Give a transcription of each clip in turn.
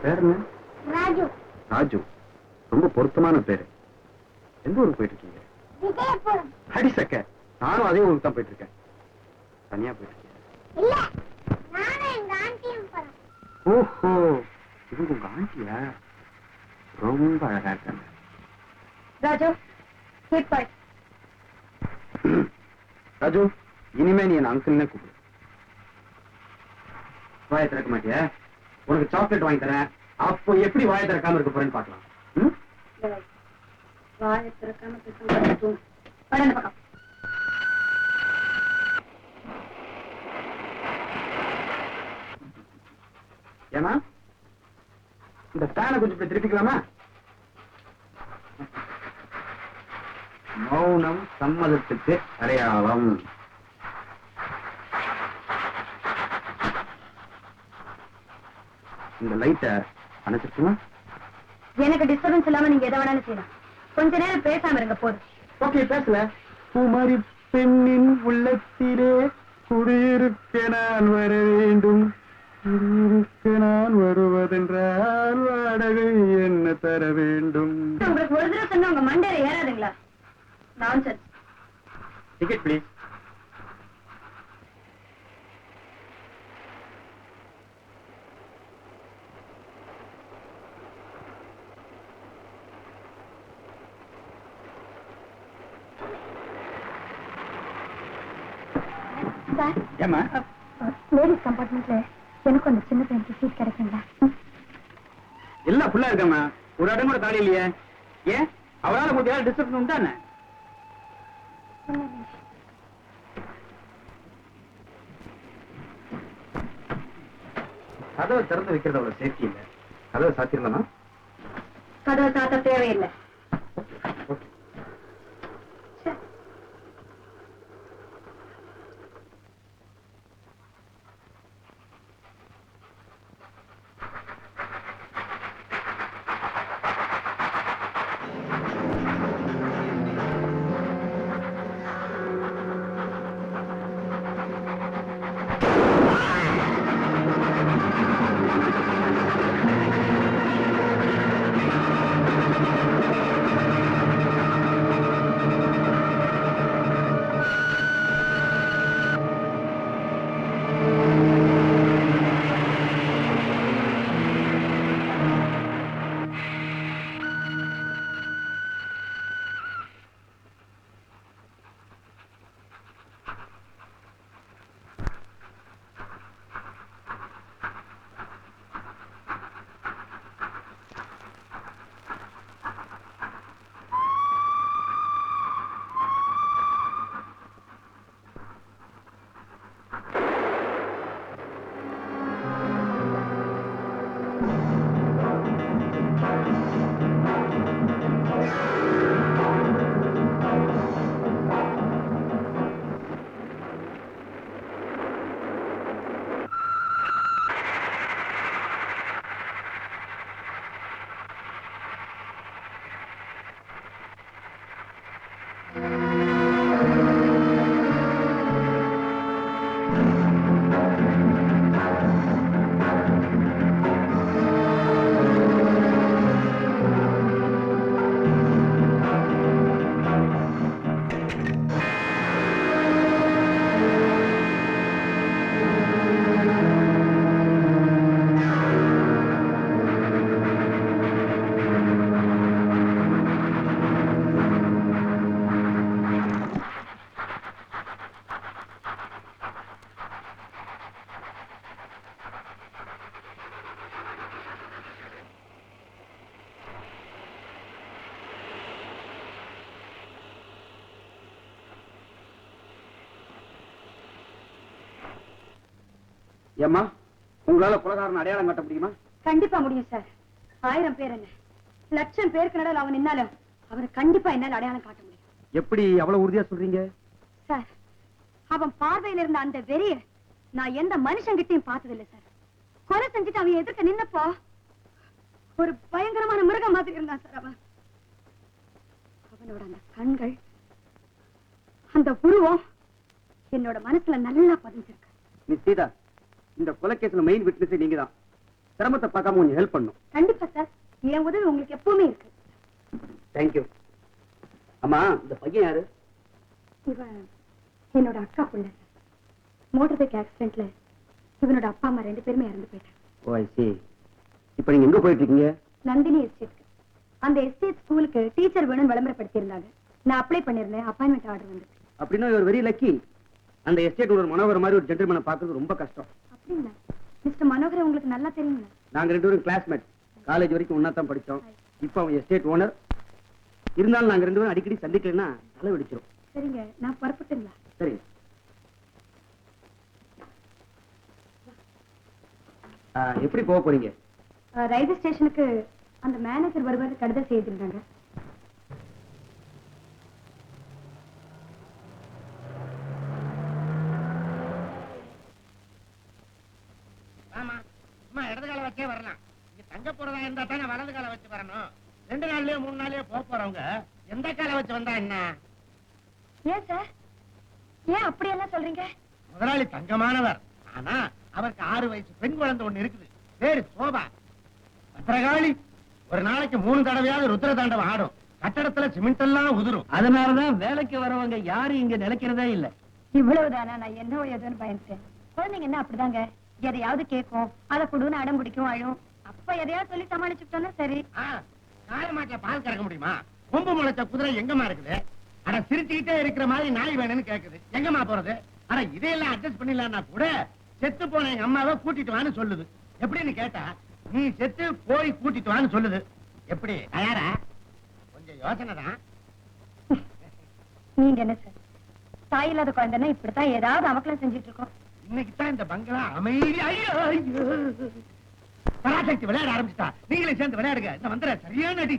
பேர் என்ன? ராஜு. ராஜு, ரொம்ப பொருத்தமான பேரு. எந்த ஊருக்கு போயிட்டு இருக்கீங்க? விஜயபுரம். அடிசக்க, நானும் அதே ஊருக்கு தான் போயிட்டு இருக்கேன். தனியா போயிட்டு இருக்கீங்க? இல்ல, நானும் எங்க ஆண்டியும் போறோம். ஓஹோ, இது உங்க ஆண்டியா? ரொம்ப அழகா இருக்காங்க. Raju, keep quiet. ராஜு, இனிமே நீ என் அங்கிள்னே கூப்பிடு. வாயை திறக்க மாட்டியா? உனக்கு சாக்லேட் வாங்கி தரேன். அப்போ எப்படி வாயை திறக்காம இருக்க போறேன்னு பார்க்கலாம். வாயை திறக்காம பேசும் பக்கம். ஏன்னா இந்த ஃபேனை கொஞ்சம் இப்படி திருப்பிக்கலாமா? மௌனம் சம்மதத்துக்கு அடையாளம். இந்த லைட்டை அணைச்சிருக்குமா? எனக்கு டிஸ்டர்பன்ஸ் இல்லாம நீங்க எதை வேணாலும் செய்யலாம். கொஞ்ச நேரம் பேசாம இருங்க போதும். ஓகே, பேசல. குமரி பெண்ணின் உள்ளத்திலே குடியிருக்க நான் வர வேண்டும். குடியிருக்க நான் வருவதென்றால் வாடகை என்ன தர வேண்டும்? உங்களுக்கு ஒரு தடவை சொன்னா உங்க மண்டையில ஏறாதுங்களா? நான்சென்ஸ். Ticket please. சார், ஏமா லேடிஸ் கம்பார்ட்மெண்ட்ல எனக்கு அந்த சின்ன பையனுக்கு சீட் கிடைக்குங்களா? எல்லாம் ஃபுல்லா இருக்கம்மா. ஒரு இடம் கூட காலி இல்லையே. ஏன் அவரால் உங்களுக்கு யாரும் டிஸ்டர்பன்ஸ் உண்டானே? கதவை திறந்து வைக்கிறது அவ்வளவு சேஃப்டி இல்லை. கதவை சாத்திரலாமா? கதவை சாத்த தேவையில்லை. ஏம்மா, உங்களால கொலைகாரன் அடையாளம் காட்ட முடியுமா? கண்டிப்பா முடியும் சார். 1000 பேர் என்ன, லட்சம் பேருக்கு நடுவில் அவன் நின்னாலும் அவனை கண்டிப்பா என்னால அடையாளம் காட்ட முடியும். எப்படி அவ்வளவு உறுதியா சொல்றீங்க? சார், அவன் பார்வையில் இருந்த அந்த வெறிய நான் எந்த மனுஷங்கிட்டையும் பார்த்ததில்லை சார். கொலை செஞ்சுட்டு அவன் எதிர்க்க நின்னப்போ ஒரு பயங்கரமான மிருகம் மாதிரி இருந்தான் சார். அவனோட அந்த கண்கள், அந்த உருவம் என்னோட மனசுல நல்லா பதிஞ்சிருக்கு. மிஸ் சீதா, இந்த கொலைக்கேஸ்ல மெயின் விட்னஸ் நீங்க தான். சிரமத்தை பார்க்காம கொஞ்சம் ஹெல்ப் பண்ணும். கண்டிப்பா சார், என் உதவி உங்களுக்கு எப்பவுமே இருக்கு. தேங்க்யூ. அம்மா, இந்த பையன் யாரு? இவன் என்னோட அக்கா புள்ள சார். மோட்டார் பைக் ஆக்சிடென்ட்ல இவனோட அப்பா அம்மா 2 பேருமே இறந்து போயிட்டாங்க. ஓ, ஐ சீ. இப்போ நீங்க எங்க போயிட்டு இருக்கீங்க? நந்தினி எஸ்டேட். அந்த எஸ்டேட் ஸ்கூலுக்கு டீச்சர் வேணும்னு விளம்பரப்படுத்தி இருந்தாங்க. நான் அப்ளை பண்ணிருந்தேன். அப்பாயின்மெண்ட் ஆர்டர் வந்து. அப்படின்னா ஒரு வெரி லக்கி. அந்த எஸ்டேட் ஒரு மனோகர் மாதிரி ஒரு ஜென்டில்மேனை பார்க்கறது ரொம்ப கஷ்டம். அப்படிங்களா? மிஸ்டர் மனோகர் உங்களுக்கு நல்லா தெரியுங்களா? நாங்க 2 பேரும் கிளாஸ்மேட். காலேஜ் வரைக்கும் ஒன்னா தான் படிச்சோம். இப்போ அவன் எஸ்டேட் ஓனர். இருந்தாலும் நாங்க 2 பேரும் அடிக்கடி சந்திக்கலன்னா தலை வெடிச்சிரும். சரிங்க, நான் புறப்பட்டுங்களா? சரி. எப்படி போக போறீங்க? ரயில்வே ஸ்டேஷனுக்கு அந்த மேனேஜர் வருவாரு, கடிதம் செய்திருந்தாங்க. இடது கால வச்சே வரலாம். இங்க தங்க போறதா இருந்தா தானே வலது கால வச்சு வரணும். 2 நாள்லயோ 3 நாள்லயோ போறவங்க எந்த கால வச்சு வந்தா என்ன? ஏன் சார், ஏன் அப்படி எல்லாம் சொல்றீங்க? முதலாளி தங்கமானவர். ஆனா அவருக்கு 6 வயசு பெண் குழந்தை ஒண்ணு இருக்குது. பேரு சோபா. பத்திரகாளி. ஒரு நாளைக்கு 3 தடவையாவது ருத்ர தாண்டவம் ஆடும். கட்டடத்துல சிமெண்ட் எல்லாம் உதிரும். அதனாலதான் வேலைக்கு வரவங்க யாரும் இங்க நிலைக்கிறதே இல்ல. இவ்வளவுதானா? நான் என்னவோ ஏதோன்னு பயந்துட்டேன். குழந்தைங்க என்ன அப்படிதாங்க, எதையாவது கேட்கும், அதை கொடுன்னு அடம் பிடிக்கும், அழும். அப்ப எதையாவது சொல்லி சமாளிச்சுட்டோம்னா சரி. காலமாட்டில பால் கறக்க முடியுமா? கொம்பு முளைச்ச குதிரை எங்கம்மா இருக்குது? அட சிரிச்சுக்கிட்டே இருக்கிற மாதிரி நாய் வேணும்னு கேக்குது. எங்கம்மா போறது? அட இதையெல்லாம் அட்ஜஸ்ட் பண்ணிடலாம்னா கூட செத்து போன எங்க அம்மாவை கூட்டிட்டு வான்னு சொல்லுது. எப்படின்னு கேட்டா, நீ செத்து போய் கூட்டிட்டு வான்னு சொல்லுது. எப்படி தயாரா? கொஞ்சம் யோசனை தான். நீங்க என்ன சார், தாய் இல்லாத குழந்தைன்னா இப்படித்தான் ஏதாவது அமக்கலம் செஞ்சுட்டு இருக்கோம். இன்னைக்கு தான் இந்த பங்களா அமைதி. பராசக்தி விளையாட ஆரம்பிச்சுட்டா. நீங்களே சேர்ந்து விளையாடுங்க. இந்த மந்திர சரியான அடி.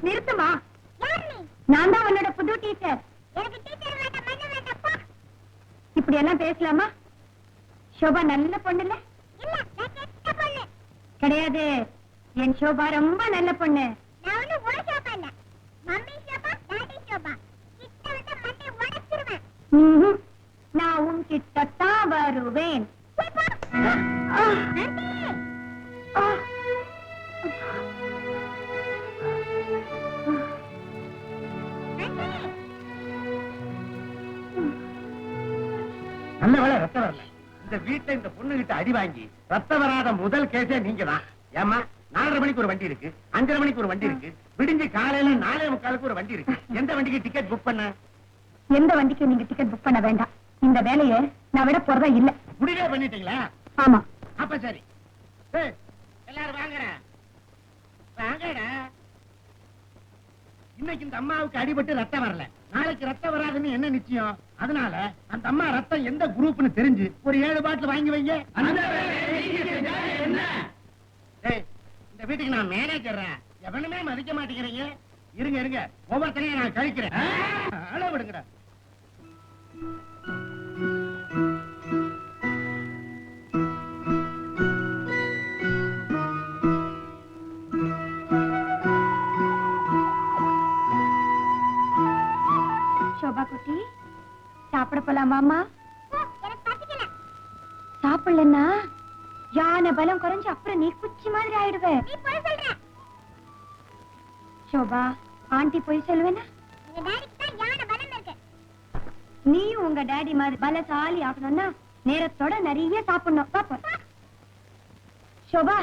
நிறுத்துமா? நான் தான் உன்னோட புது டீச்சர். இப்படி எல்லாம் பேசலாமா? சோபா நல்ல பொண்ணு இல்ல? கிடையாது, என் சோபா ரொம்ப நல்ல பொண்ணு. நான் உன்கிட்டத்தான் வருவேன். நல்ல வேலை ரத்தம் வரல. இந்த வீட்டுல இந்த பொண்ணு கிட்ட அடி வாங்கி ரத்தம் வராத முதல் கேஸே நீங்க தான். ஏமா, 4:30 மணிக்கு ஒரு வண்டி இருக்கு, 5:30 மணிக்கு ஒரு வண்டி இருக்கு, விடிஞ்சு காலையில 4:45 ஒரு வண்டி இருக்கு. எந்த வண்டிக்கு டிக்கெட் புக் பண்ண? எந்த வண்டிக்கு நீங்க டிக்கெட் புக் பண்ண வேண்டாம். இந்த வேலையை நான் விட போறதா இல்ல. முடிவே பண்ணிட்டீங்களா? ஆமா. அப்ப சரி. எல்லாரும் வாங்கடா. வாங்கடா. இன்னைக்கு இந்த அம்மாவுக்கு அடிபட்டு ரத்தம் வரல, நாளைக்கு ரத்தம் வராதுன்னு என்ன நிச்சயம்? அதனால அந்த அம்மா ரத்தம் எந்த குரூப்னு தெரிஞ்சு ஒரு 7 பாட்டில் வாங்கி வைங்க. இந்த வீட்டுக்கு நான் மேனேஜர். எவனுமே மதிக்க மாட்டேங்கிறீங்க. இருங்க இருங்க, ஒவ்வொருத்தரையும் நான் கழிக்கிறேன். அளவிடுங்கடா. சோபா குட்டி, சாப்பிட போலாமாமா? சாப்பிடலன்னா யானை பலம் குறைஞ்சு அப்புறம் நீ குச்சி மாதிரி ஆயிடுவே. சோபா, ஆண்டி போய் சொல்லுவேனா? நீயும் உங்க டாடி மாதிரி பலசாலி ஆகணும்னா நேரத்தோட நிறைய சாப்பிடணும். பாப்போம். சோபா,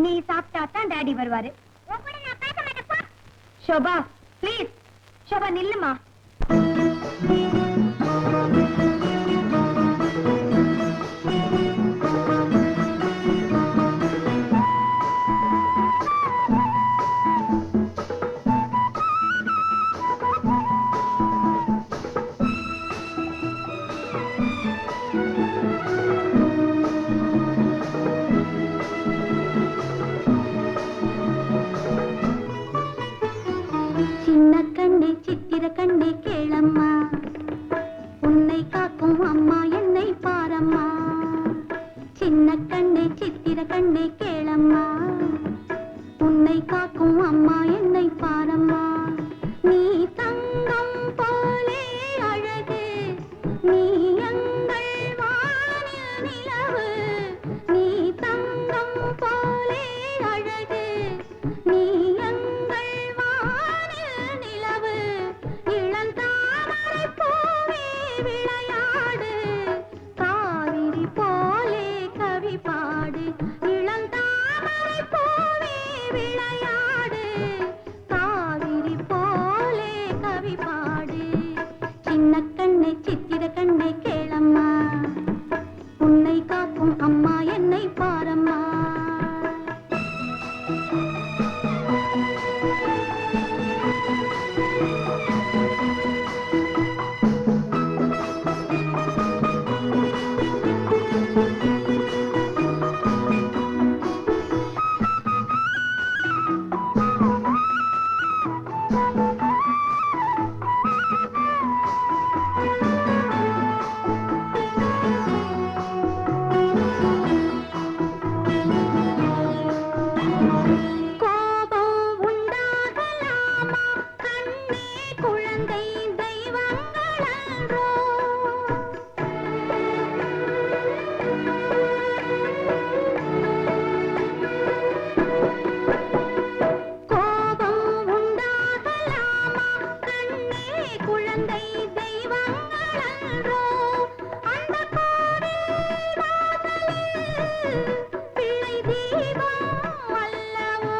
நீ சாப்பிட்டா தான் டாடி வருவாரு. Sofa please. சோபா நில்லுமா. சின்ன கண்ணே சித்திர கண்ணே கேளம்மா, உன்னை காக்கும் அம்மா என்னை பாரம்மா. நீ தங்கம் போலே அழகு, நீ எங்கள் வானில் நிலவு. நீ தங்கம் போலே அழகு, நீ எங்கள் வானில் நிலவு. இளந்தாமரை பூவே விளையாடு, காவிரி போலே கவி பாடு. இளந்தாமரை பூவே விளையாடு, காவிரி போலே கவி பாடு. சின்ன கண்ணை சித்திர கண்ணை கேளம்மா, உன்னை காக்கும் அம்மா என்னை பாரம்மா. கோபம் உண்டாகலாமா கண்ணே, குழந்தை தெய்வங்களன்றோ. கோபம் உண்டாகலாமா கண்ணே, குழந்தை தெய்வங்களன்றோ. அந்த கோவில் வாசலில் பிள்ளை தீபம் அல்லவோ,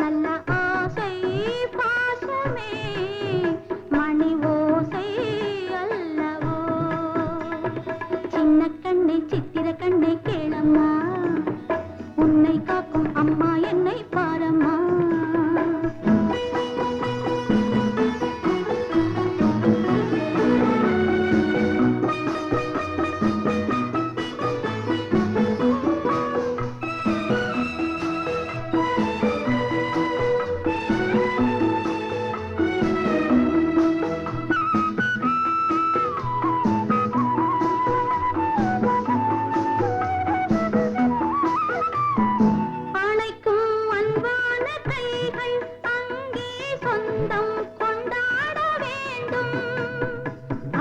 நல்ல ஆசை பாசமே மணி ஓசை அல்லவோ. சின்ன கண்ணை சித்திர கண்ணை கேளம்மா, உன்னை காக்கும் அம்மா என்னை பாரம்மா. அணைக்கும் அன்பான கைகள் அங்கே சொந்தம் கொண்டாட வேண்டும்.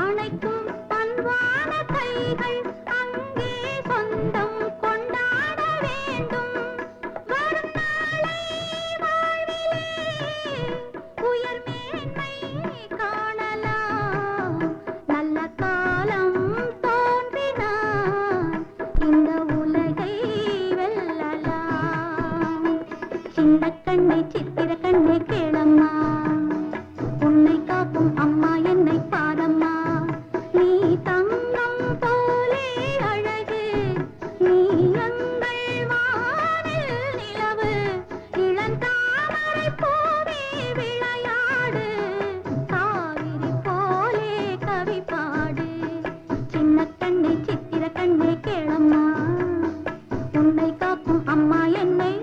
அணைக்கும் அன்பான கைகள் அங்கே சொந்தம் கொண்டாட வேண்டும். வரும் நாளை வாழ்விலே உயர் மேன்மை காணலாம். நல்ல காலம் தோன்றினான் இந்த உலகை வெல்லலாம். சின்ன கண்ணை சித்திர கண்ணை கேளம்மா, உன்னை காக்கும் அம்மா என்னை பாரம்மா. நீ தங்கம் போலே அழகு, நீ எங்கள் வானில் நிலவு. இளந்தாமரை பூவே விளையாடு, காவிரி போலே கவி பாடு. சின்ன கண்ணை சித்திர கண்ணை கேளம்மா, உன்னை காக்கும் அம்மா என்னை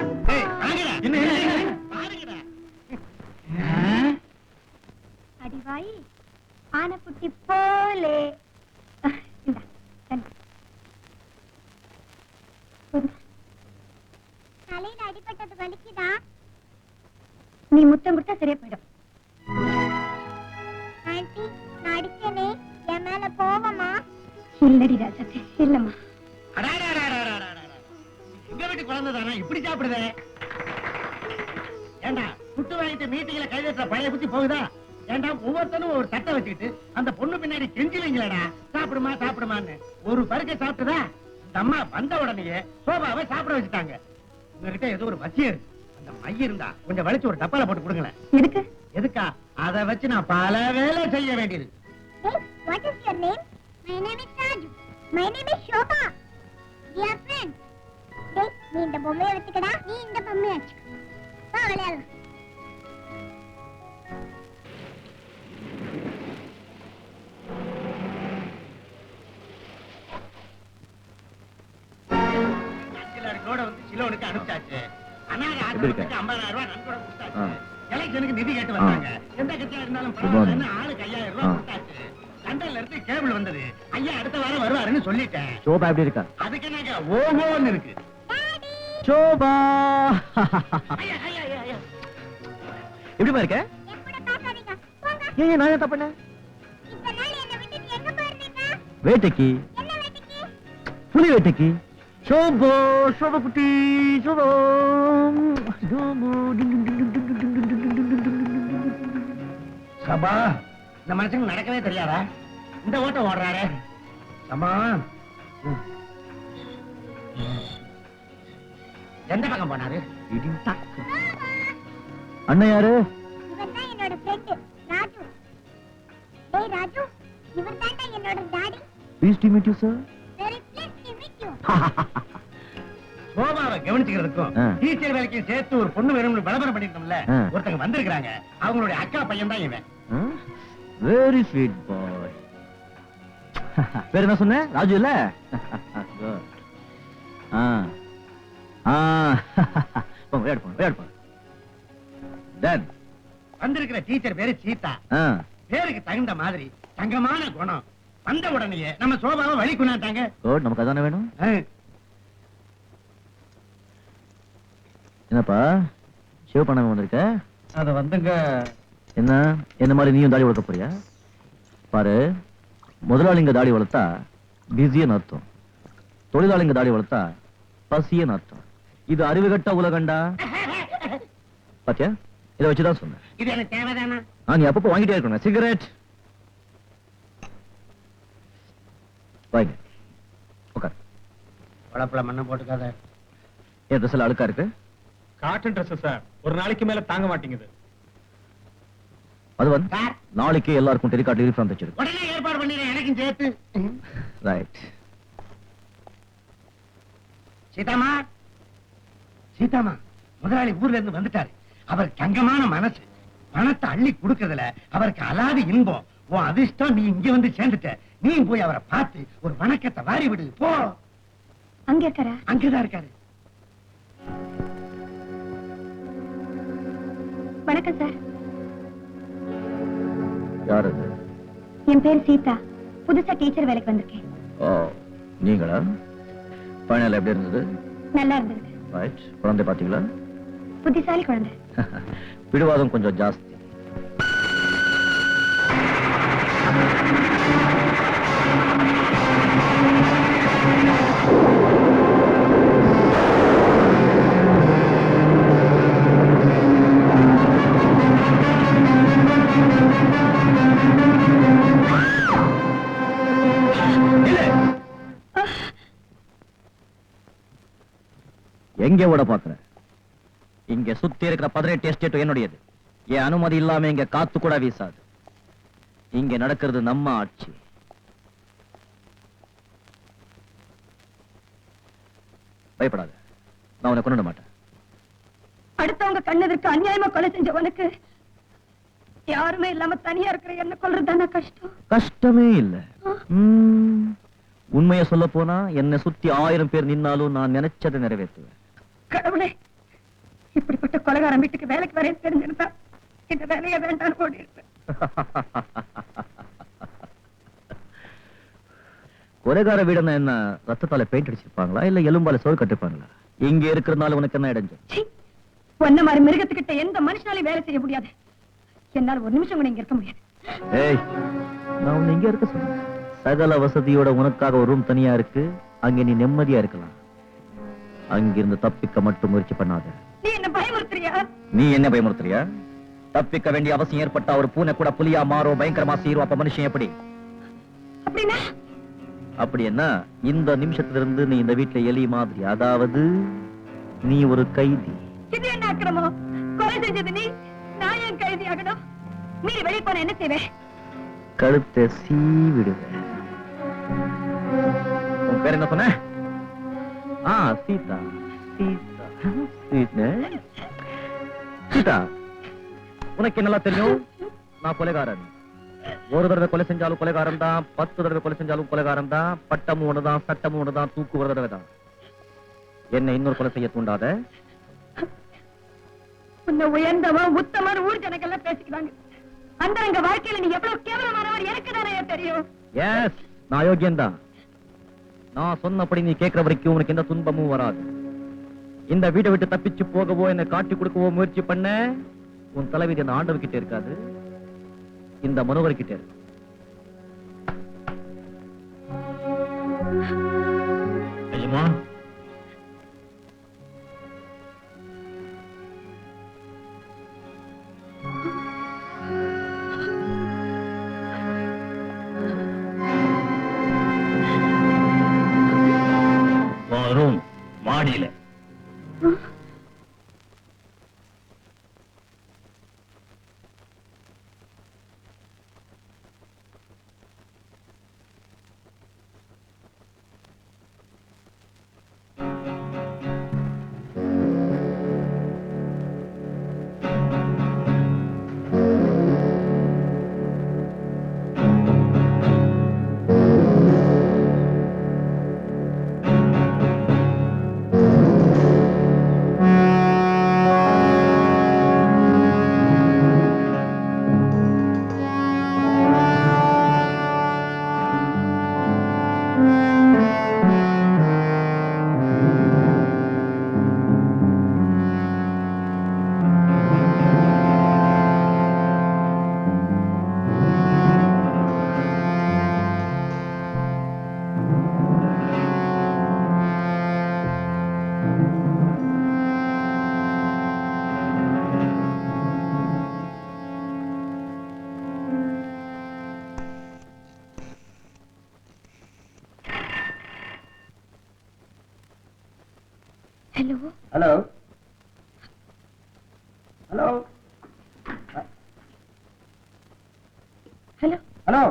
அடிவாய் ஆனக்குட்டி போலே. இந்தா, தண்ணி. தலையில அடிபட்டது வலிக்குதா? நீ முத்தம் கொடுத்தா சரியா போயிடும். ஆண்டி, நான் அடிச்சனே, என் மேல கோவமா? இல்லடி ராஜாத்தி, இல்லம்மா. எங்க வீட்டு குழந்தை தானே இப்படி சாப்பிடுதே? ஏண்டா குட்டு வாங்கிட்டு மீட்டிங்ல கைதட்டுற பழைய புத்தி போகுதா? ஏண்டா ஒவ்வொருத்தனும் ஒரு தட்டை வச்சுக்கிட்டு அந்த பொண்ணு பின்னாடி கெஞ்சிலீங்களடா, சாப்பிடுமா சாப்பிடுமான்னு. ஒரு பருக்கை சாப்பிட்டுதா இந்த அம்மா வந்த உடனேயே சோபாவை சாப்பிட வச்சுட்டாங்க. உங்ககிட்ட ஏதோ ஒரு வசியம் இருக்கு. அந்த மை இருந்தா கொஞ்சம் வலிச்சு ஒரு டப்பால போட்டு கொடுங்களேன். எதுக்கு? எதுக்கா? அதை வச்சு நான் பல வேலை செய்ய வேண்டியது. What is your name? My name is Raju. My name is Shobha. We are friends. டேய், நீ இந்த பொம்மையை வச்சுக்கடா, நீ இந்த பொம்மையை வச்சுக்க. வா விளையாடலாம். சிலோனுக்கு அனுப்பிச்சாச்சு. அனாதை ஆசிரமத்துக்கு 50,000 ரூபாய் நன்கொடை கொடுத்தாச்சு. எலெக்ஷனுக்கு நிதி கேட்டு வந்தாங்க. எந்த கட்சியா இருந்தாலும் பரவாயில்லைன்னு ஆளுக்கு 5,000 ரூபாய் கொடுத்தாச்சு. லண்டன்ல இருந்து கேபிள் வந்தது. ஐயா அடுத்த வாரம் வருவாருன்னு சொல்லிட்டேன். சோபா எப்படி இருக்கா? அதுக்கு என்னங்க ஓஹோன்னு இருக்கு. சோபா ஐயா ஐயா ஐயா ஐயா. எப்படிமா இருக்க? எப்பட பாக்காதீங்க போங்க. ஏன் நான் என்ன பண்ணேன்? இந்த நாள் என்ன விட்டுட்டு எங்க போறீங்க? வேட்டைக்கு. என்ன வேட்டைக்கு? புலி வேட்டைக்கு. சோபா சோபா குட்டி சோபா சோபா. சபா இந்த மனுஷனுக்கு நடக்கவே தெரியாதா? இந்த ஓட்டம் ஓடுறாரு. சபா எந்த பக்கம் போனாரு? அண்ணன் யாரு? இவன் தான் என்னோட ஃப்ரெண்ட் ராஜு. டேய் ராஜு, இவர் தான் என்னோட daddy. Pleased to meet you, sir. Very pleased to meet you. சோபாவை கவனிச்சுக்கிறதுக்கும் ஆ. டீச்சர் வேலைக்கு சேர்த்து ஒரு பொண்ணு வேணும்னு விளம்பரம் பண்ணிருந்தோம்ல, ஆ. ஒருத்தங்க வந்திருக்காங்க. அவங்களுடைய அக்கா பையன் தான் இவன். Very sweet boy. பேர் என்ன சொன்ன? ராஜு இல்ல? Good. போங்க விளையாடு போங்க விளையாடு போங்க. Done. வந்திருக்கிற டீச்சர் பேரு சீதா. பேருக்கு தகுந்த மாதிரி தங்கமான குணம். வந்த உடனேயே நம்ம சோபாவை வழி கொண்டாட்டாங்க. Good. நமக்கு அதானே வேணும். என்னப்பா ஷேவ் பண்ணாம வந்திருக்க? அத வந்துங்க. என்ன என்ன மாதிரி நீயும் தாடி வளர்க்க போறியா? பாரு, முதலாளிங்க தாடி வளர்த்தா பிஸின்னு அர்த்தம், தொழிலாளிங்க தாடி வளர்த்தா பசியன்னு அர்த்தம். இது அறிவுகட்ட உலகண்டா. பாத்தியா, இதை வச்சுதான் சொன்னேன். இது எனக்கு தேவைதானா? நீ அப்பப்போ வாங்கிட்டே இருக்கணும். சிகரெட் வாங்க, உட்கார். உழப்புல மண்ணை போட்டுக்காத. என் ட்ரெஸ் எல்லாம் அழுக்கா இருக்கு. காட்டன் ட்ரெஸ் சார், ஒரு நாளைக்கு மேல தாங்க மாட்டேங்குது. அது வந்து சார், நாளைக்கு எல்லாருக்கும் டெலிகார்ட் யூனிஃபார்ம் தச்சிருக்கு. உடனே ஏற்பாடு பண்ணிடுறேன், எனக்கும் சேர்த்து. ரைட். சீதாமா, சீதாமா, முதலாளி ஊர்ல இருந்து வந்துட்டாரு. அவர் தங்கமான மனசு, பணத்தை அள்ளி கொடுக்கறதுல அவருக்கு அலாதி இன்பம். உன் அதிர்ஷ்டம், நீ இங்க வந்து சேர்ந்துட்ட. நீ போய் அவரை பார்த்து ஒரு வணக்கத்தை வாரி விடு. போ. அங்க இருக்காரா? அங்கதான் இருக்காரு. வணக்கம் சார். யார் அது? என் பேர் சீதா. புதுசா டீச்சர் வேலைக்கு வந்திருக்கேன். ஓ, நீங்களா? ஃபைனல் எப்படி இருந்தது? நல்லா இருந்தது. ரைட். குழந்தை பாத்தீங்களா? புத்திசாலி குழந்தை. பிடிவாதம் கொஞ்சம் ஜாஸ்தி. எங்க விட பாக்குற? இங்க சுத்தி இருக்கிற 18 எஸ்டேட் என்னுடையது. என் அனுமதி இல்லாம இங்க காத்து கூட வீசாது. இங்க நடக்கிறது நம்ம ஆட்சி. பயப்படாத, நான் உன்னை கொண்டு மாட்டேன். அடுத்தவங்க கண்ணெதிர்க்கு அநியாயமா கொலை செஞ்சவனுக்கு யாருமே இல்லாம தனியா இருக்கிற என்ன கொல்றதுதானே கஷ்டம். கஷ்டமே இல்ல. உண்மைய சொல்ல போனா என்ன சுத்தி 1000 பேர் நின்னாலும் நான் நினைச்சதை நிறைவேற்றுவேன். கடவுளே, இப்படிப்பட்ட கொலைகாரன் வீட்டுக்கு வேலைக்கு வரைய தெரிஞ்சிருந்தா இந்த வேலையை வேண்டாம் ஓடி இருப்பேன். கொலைகார வீடுன்னா என்ன, ரத்தத்தால பெயிண்ட் அடிச்சிருப்பாங்களா இல்ல எலும்பால சோறு கட்டிருப்பாங்களா? இங்க இருக்கிறதுனால உனக்கு என்ன இடைஞ்சு? ஒன்ன மாதிரி மிருகத்துக்கிட்ட எந்த மனுஷனாலையும் வேலை செய்ய முடியாது. என்னால ஒரு நிமிஷம் கூட இங்க இருக்க முடியாது. ஏய், நான் உன்னை இங்க இருக்க சொன்னேன். சகல வசதியோட உனக்காக ஒரு ரூம் தனியா இருக்கு. அங்க நீ நிம்மதியா இருக்கலாம். அங்கிருந்து தப்பிக்க மட்டும் முயற்சி பண்ணாத. நீ என்ன பயமுறுத்துறியா? நீ என்ன பயமுறுத்துறியா? தப்பிக்க வேண்டிய அவசியம் ஏற்பட்டா ஒரு பூனை கூட புலியா மாறும், பயங்கரமா சீரும். அப்ப மனுஷன் எப்படி? அப்படின்னா அப்படி என்ன, இந்த நிமிஷத்துல இருந்து நீ இந்த வீட்டுல எலி மாதிரி. அதாவது நீ ஒரு கைதி. இது என்ன அக்கிரமம்? கொலை செஞ்சது நீ, நான் ஏன் கைதி ஆகணும்? மீறி வெளியே போன என்ன செய்வேன்? கழுத்தை சீவிடுவேன். உன் பேர் என்ன சொன்ன? சீதா. சீதா, சீதா, உனக்கு என்னெல்லாம் தெரியும்? நான் கொலைகாரன். ஒரு தடவை கொலை செஞ்சாலும் கொலைகாரன் தான், 10 தடவை கொலை செஞ்சாலும் கொலைகாரன் தான். பட்டமும் ஒண்ணுதான், சட்டமும் ஒண்ணுதான், தூக்கு ஒரு தடவை தான். என்ன இன்னொரு கொலை செய்ய தூண்டாத. உன்னை உயர்ந்தவன் உத்தமன் ஊர் ஜனங்கள்லாம் பேசிக்கிறாங்க. அந்தரங்க வாழ்க்கையில நீ எவ்வளவு கேவலமானவர் எனக்கு தானே தெரியும். எஸ், நான் அயோக்கியன்தான். நான் சொன்னபடி நீ கேட்கிற வரைக்கும் உனக்கு எந்த துன்பமும் வராது. இந்த வீட்டை விட்டு தப்பிச்சு போகவோ என்னை காட்டி கொடுக்கவோ முயற்சி பண்ண உன் தலைவிதி அந்த ஆண்டவர் கிட்ட இருக்காது, இந்த மனோகர் கிட்ட இருக்கு. ஐயமா, ரூம் மாடியில. Hello hello hello hello hello.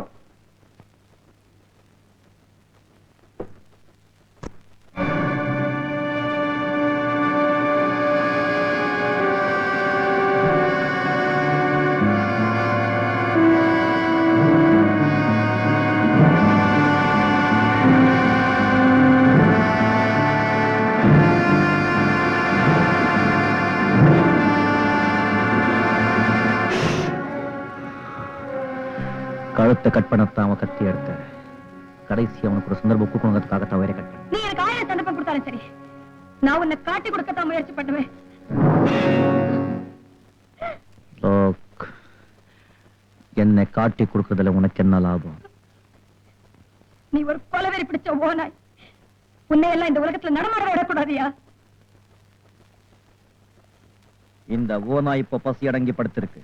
கழுத்தை கட் பண்ணத்தான் அவன் கத்தி எடுத்த. கடைசி அவனுக்கு ஒரு சந்தர்ப்பம் கொடுக்கணுங்கிறதுக்காகத்தான் வேற கட்ட. நீ எனக்கு 1000 சந்தர்ப்பம் கொடுத்தாலும் சரி, நான் உன்னை காட்டி கொடுக்கத்தான் முயற்சி பண்ணுவேன். என்னை காட்டி கொடுக்கறதுல உனக்கு என்ன லாபம்? நீ ஒரு கொலவெறி பிடிச்ச ஓனாய். உன்னை எல்லாம் இந்த உலகத்துல நடமாட விடக்கூடாதியா? இந்த ஓனாய் இப்ப பசி அடங்கி படுத்திருக்கு.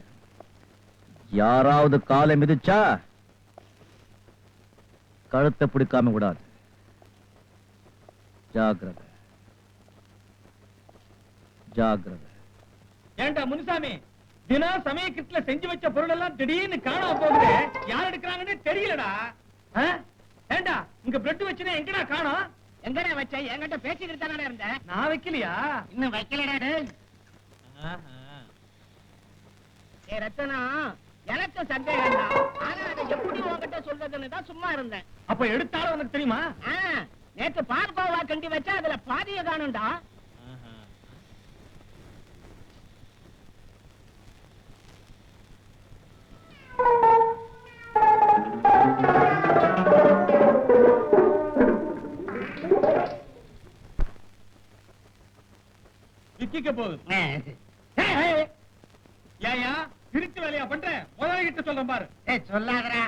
யாராவது காலை மிதிச்சா கழுத்தை பிடிக்காம விடாது. ஜாக்கிரதை, ஜாக்கிரதை. ஏண்டா முனுசாமி, தினம் சமயக்கிட்டுல செஞ்சு வச்ச பொருள் எல்லாம் திடீர்னு காணாம போகுது. யார் எடுக்கிறாங்கன்னு தெரியலடா. ஏண்டா இங்க பிரெட் வச்சுனா எங்கடா காணோம்? எங்கடா வச்ச? என்கிட்ட பேசிக்கிட்டு தானே இருந்தேன். நான் வைக்கலையா? இன்னும் வைக்கலடா டேய். ரத்தனா, எனக்கு சந்தேகம் தான். ஆனா அதை எப்படி உன்கிட்ட சொல்றதுன்னு தான் சும்மா இருந்தேன். அப்ப எடுத்தாலும் உனக்கு தெரியுமா? நேத்து பார்ப்பாவா கண்டி வச்சா அதுல பாதிய காணும்டா. விக்கிக்க போகுது. ஏயா திருச்சி வேலையா பண்ற? முதலாளிகிட்ட சொல்றேன் பாரு. சொல்லாதடா.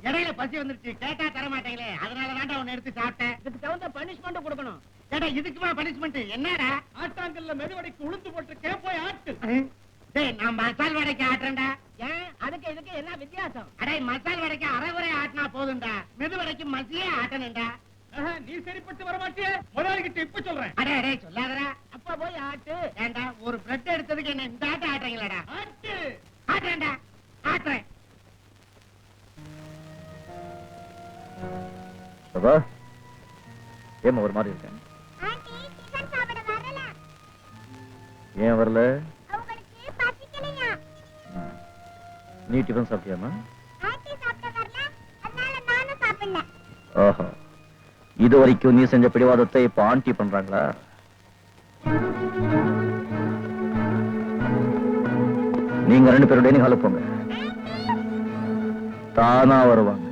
இடையில பசி வந்துருச்சு, கேட்டா தர மாட்டீங்களே, அதனாலதான் உன்னை எடுத்து சாப்பிட்டேன். இதுக்கு தகுந்த பனிஷ்மெண்ட் கொடுக்கணும். கேட்டா இதுக்குமா பனிஷ்மெண்ட்? என்னடா? ஆட்டாங்கல்ல மெதுவடைக்கு உளுந்து போட்டு போய் ஆட்டு. டேய், நான் மசால் வடைக்கு ஆட்டுறேன்டா. ஏன் அதுக்கு இதுக்கு என்ன வித்தியாசம்? அடே, மசால் வடைக்கு அரைகுறை ஆட்டினா போதும்டா, மெது வடைக்கு மசியே ஆட்டணும்டா. நீ சரிப்பட்டு வர மாட்டியே. முதலாளிகிட்ட இப்ப சொல்றேன். அடே அடே சொல்லாதடா. அப்ப போய் ஆட்டு. ஏண்டா, ஒரு பிரெட் எடுத்ததுக்கு என்ன இந்த ஆட்ட ஆட்டுறீங்களாடா? ஆட்டு. ஆட்டுறேன்டா, ஆட்டுறேன். ஏமா ஒரு மாதிரி இருக்கேன்? ஆண்டி டிஃபன் சாப்பிட வரல. ஏன் வரல? அவங்களுக்கு பசிக்கலையா? நீ டிஃபன் சாப்பிட்டியாமா? ஆண்டி சாப்பிட வரல, அதனால நானும் சாப்பிடல. ஓஹோ, இது வரைக்கும் நீ செஞ்ச பிடிவாதத்தை இப்ப ஆண்டி பண்றாங்களா? நீங்க 2 பேரும் டைனிங் ஹாலுக்கு போங்க. ஆண்டி தானா வருவாங்க.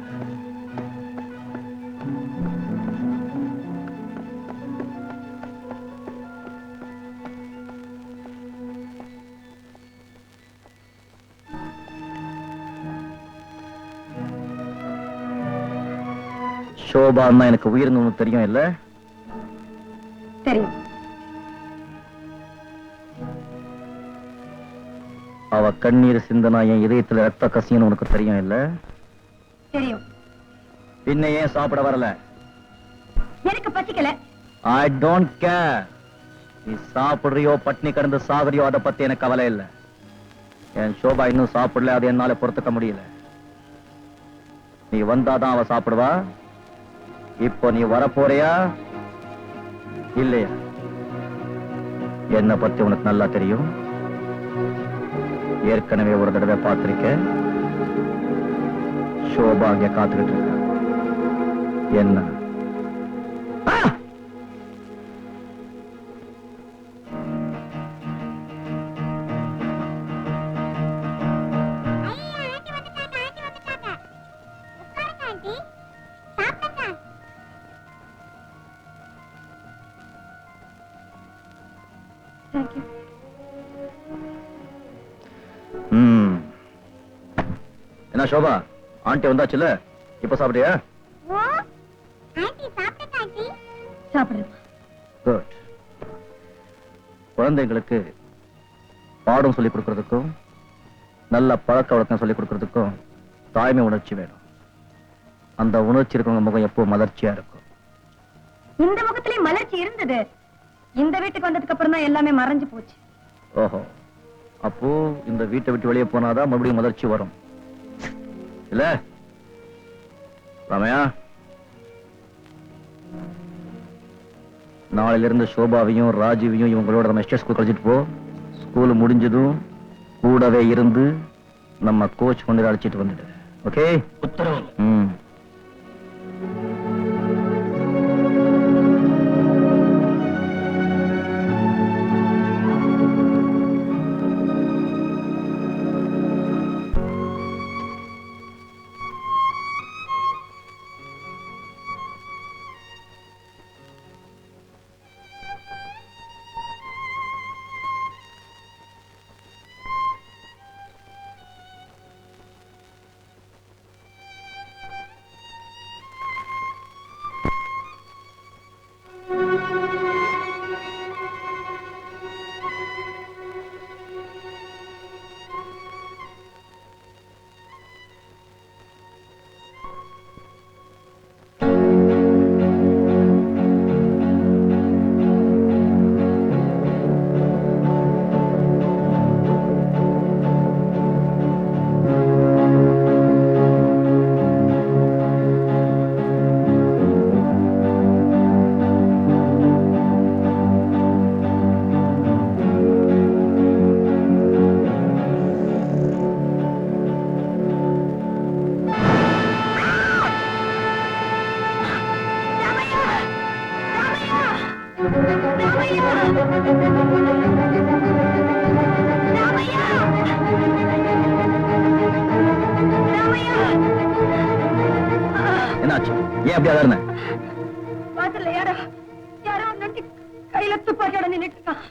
சோபான்னா எனக்கு உயிர்னு ஒண்ணு தெரியும் இல்ல? தெரியும். அவ கண்ணீர் சிந்தனா என் இதயத்துல ரத்த கசின்னு உனக்கு தெரியும் இல்ல? தெரியும். பின்ன ஏன் சாப்பிட வரல? எனக்கு பசிக்கல. I don't care. நீ சாப்பிடுறியோ பட்னி கிடந்து சாகுறியோ அதை பத்தி எனக்கு கவலை இல்ல. என் சோபா இன்னும் சாப்பிடல, அது என்னால பொறுத்துக்க முடியல. நீ வந்தாதான் அவ சாப்பிடுவா. இப்போ நீ வரப்போறியா இல்லையா? என்ன பத்தி உனக்கு நல்லா தெரியும். ஏற்கனவே ஒரு தடவை பார்த்திருக்கேன். சோபா அங்க காத்துக்கிட்டு இருக்க. என்ன தேங்க்யூ. என்ன சோபா, ஆண்டி வந்தாச்சுல, இப்ப சாப்பிட்டியா? சாப்பிடுறேன். குட். குழந்தைகளுக்கு பாடம் சொல்லிக் கொடுக்கறதுக்கும் நல்ல பழக்க வழக்கம் சொல்லிக் கொடுக்கறதுக்கும் தாய்மை உணர்ச்சி வேணும். அந்த உணர்ச்சி இருக்கிறவங்க முகம் எப்போ மலர்ச்சியா இருக்கும். இந்த முகத்திலேயே மலர்ச்சி இருந்தது. இந்த வீட்டுக்கு வந்ததுக்கு அப்புறம் தான் எல்லாமே மறைஞ்சு போச்சு. ஓஹோ, அப்போ இந்த வீட்டை விட்டு வெளியே போனாதான் மறுபடியும் மலர்ச்சி வரும் இல்ல ராமையா? நாளையில இருந்து சோபாவையும் ராஜீவையும் இவங்களோட நம்ம எஸ்டேட் ஸ்கூல் கழிச்சிட்டு போ. ஸ்கூல் முடிஞ்சதும் கூடவே இருந்து நம்ம கோச் கொண்டு அழைச்சிட்டு வந்துடு. ஓகே? உத்தரவு. என்னாச்சு? ஏன் அப்படி அலர்ன? வாசல்ல யாரோ நொண்டி கையில துப்பாக்கியோட நின்னுட்டு இருக்கான்.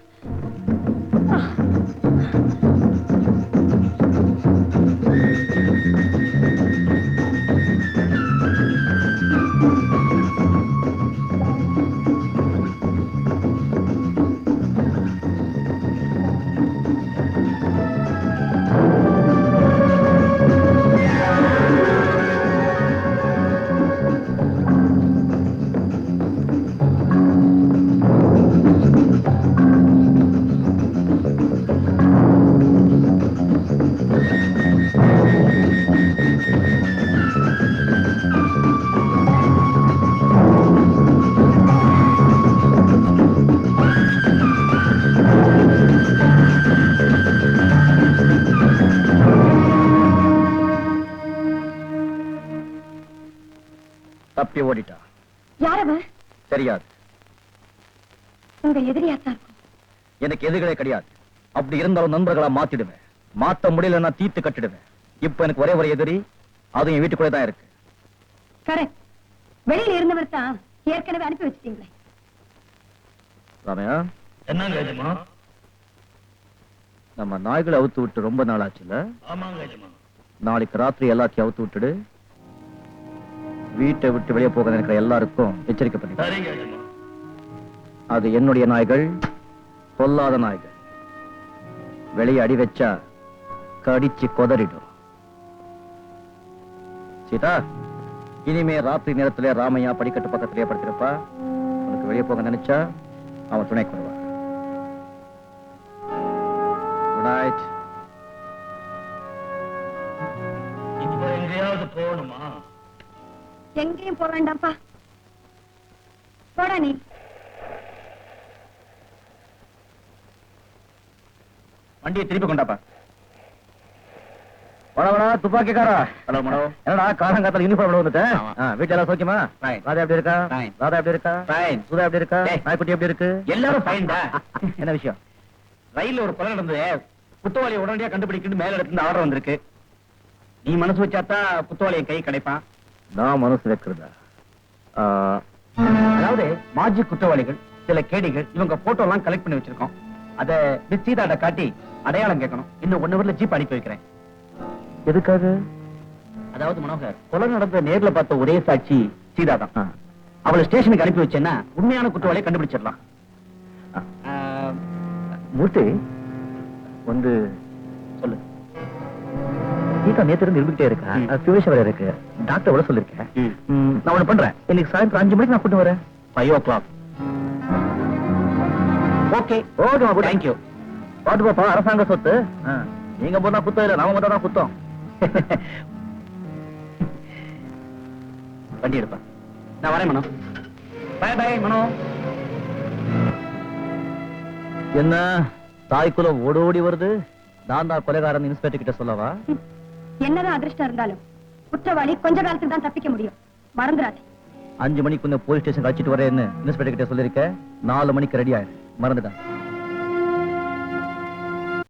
தப்பி ஓடிட்டா. யார் அவன்? தெரியாது. உங்க எதிரியாத்தான் இருக்கும். எனக்கு எதிரிகளே கிடையாது. அப்படி இருந்தாலும் நண்பர்களா மாத்திடுவேன். மாத்த முடியலன்னா தீத்து கட்டிடுவேன். இப்ப எனக்கு ஒரே ஒரு எதிரி அதுவும் என் வீட்டுக்குள்ளே தான் இருக்கு. கரெக்ட். வெளியில இருந்தவர் தான் ஏற்கனவே அனுப்பி வச்சிட்டீங்களே. ராமையா, என்னங்க எஜமா? நம்ம நாய்களை அவுத்து விட்டு ரொம்ப நாள் ஆச்சுல்ல? ஆமாங்க எஜமா. நாளைக்கு ராத்திரி எல்லாத்தையும் அவுத்து விட்டுடு. வீட்டை விட்டு வெளியே போக நினைக்கிற எல்லாருக்கும் எச்சரிக்கை பண்ணி. சரிங்க எஜமா. அது என்னுடைய நாய்கள், பொல்லாத நாய்கள். வெளியே அடி வச்சா கடிச்சு கொதறிடும். சீதா, இனிமே ராத்திரி நேரத்துல ராமையா படிக்கட்டு பக்கத்திலேயே படுத்திருப்பா. உனக்கு வெளியே போக நினைச்சா அவன் துணைக்கு வருவான். Good night. இப்போ எங்கேயாவது போகணுமா? எங்கேயும் போக வேண்டாம்ப்பா. போடா நீ. வண்டியை திருப்பி கொண்டாப்பா. வடவடா துப்பாக்கிக்காரா. ஹலோ மனோ. என்னடா காலங்காத்தால யூனிஃபார்ம் வந்துட்டேன். வீட்டுல எல்லாம் சௌக்கியமா? ராதா எப்படி இருக்கா? ராதா எப்படி இருக்கா? சுதா எப்படி இருக்கா? நாய்க்குட்டி எப்படி இருக்கு? எல்லாரும் ஃபைன்டா. என்ன விஷயம்? ரயில்ல ஒரு கொலை நடந்தது. குற்றவாளியை உடனடியா கண்டுபிடிக்கணும் மேல இடத்துல ஆர்டர் வந்திருக்கு. நீ மனசு வச்சாதான் குற்றவாளியை கை கிடைப்பான். நான் மனசு வைக்கிறதா? அதாவது மாஜி குற்றவாளிகள், சில கேடிகள், இவங்க போட்டோ எல்லாம் கலெக்ட் பண்ணி வச்சிருக்கோம். அத மிஸ் சீதாட்ட காட்டி அடையாளம் கேட்கணும். இன்னும் 1 ஹவர்ல ஜீப் அனுப்பி வைக்கிறேன். எதுக்காக? அதாவது மனோகர், கொலை நடந்த நேர்ல பார்த்த ஒரே சாட்சி சீதா தான். அவளை ஸ்டேஷனுக்கு அனுப்பி வச்சேன்னா உண்மையான குற்றவாளியை கண்டுபிடிச்சிடலாம். மூர்த்தி வந்து சொல்லு. கீதா நேத்து இருந்து இருந்துகிட்டே இருக்கா. சுவேஷ் வர இருக்கு. டாக்டர் விட சொல்லிருக்கேன். நான் ஒண்ணு பண்றேன். இன்னைக்கு சாயந்தரம் 5 மணிக்கு நான் கூட்டு வரேன். 5 o'clock. Okay okay. தேங்க்யூ. பாட்டு பாப்பா, அரசாங்க சொத்து. நீங்க போனா குத்தம் இல்ல, நாம மட்டும் தான் குத்தம். வண்டி எடுப்பா. நான் வரேன் மனோ. பை பை மனோ. என்ன தாய்க்குள்ள ஓடோடி வருது? நான் தான் கொலைகாரன் இன்ஸ்பெக்டர் கிட்ட சொல்லவா? என்னதான் அதிர்ஷ்டம் இருந்தாலும் குற்றவாளி கொஞ்ச காலத்துக்கு தான் தப்பிக்க முடியும். மறந்துடாதே. 5 மணிக்கு போலீஸ் ஸ்டேஷன் அழைச்சிட்டு வரேன்னு இன்ஸ்பெக்டர் கிட்ட சொல்லிருக்க. 4 மணிக்கு ரெடி ஆயிரு. மறந்துட்டேன்.